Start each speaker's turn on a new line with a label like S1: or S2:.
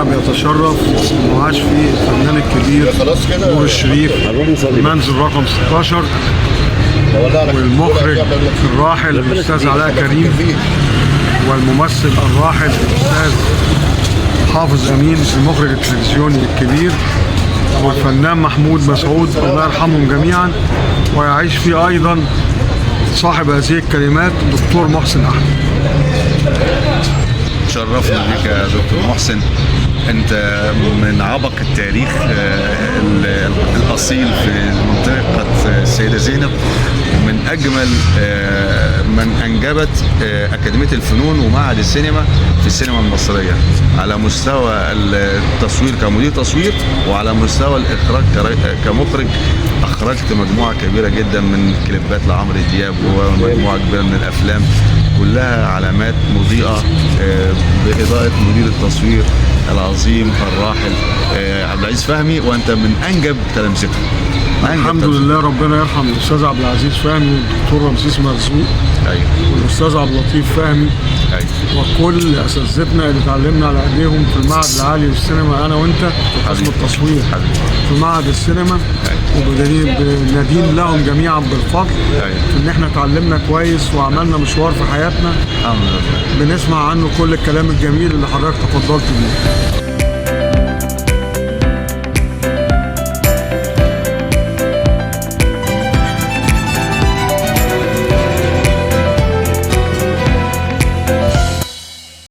S1: بيتشرف انه عاش فيه الفنان الكبير نور الشريف، المنزل رقم 16، والمخرج الراحل الاستاذ علاء كريم، والممثل الراحل الاستاذ حافظ امين المخرج التلفزيوني الكبير، والفنان محمود مسعود، الله يرحمهم جميعا. ويعيش فيه ايضا صاحب هذه الكلمات دكتور محسن احمد.
S2: شرفنا بك يا دكتور محسن، انت من عبق التاريخ الاصيل في منطقه السيده زينب، ومن اجمل من انجبت اكاديميه الفنون ومعهد السينما في السينما المصريه على مستوى التصوير كمدير تصوير، وعلى مستوى الاخراج كمخرج. اخرجت مجموعه كبيره جدا من كليبات لعمرو دياب ومجموعه كبيره من الافلام، كلها علامات مضيئه باضاءه مدير التصوير العظيم الراحل عبد العزيز فهمي، وانت من انجب تلامذته.
S1: الحمد لله، ربنا يرحم الاستاذ عبد العزيز فهمي والدكتور رمسيس مرزوق،
S2: ايوه،
S1: والاستاذ عبد اللطيف فهمي،
S2: ايوه،
S1: وكل اساتذتنا اللي اتعلمنا على ايديهم في المعهد العالي للسينما، انا وانت في قسم التصوير في معهد السينما. وبندين لهم جميعا بالفضل في ان احنا اتعلمنا كويس وعملنا مشوار في حياتنا
S2: الحمد لله
S1: بنسمع عنه كل الكلام الجميل اللي حضرتك تفضلت بيه.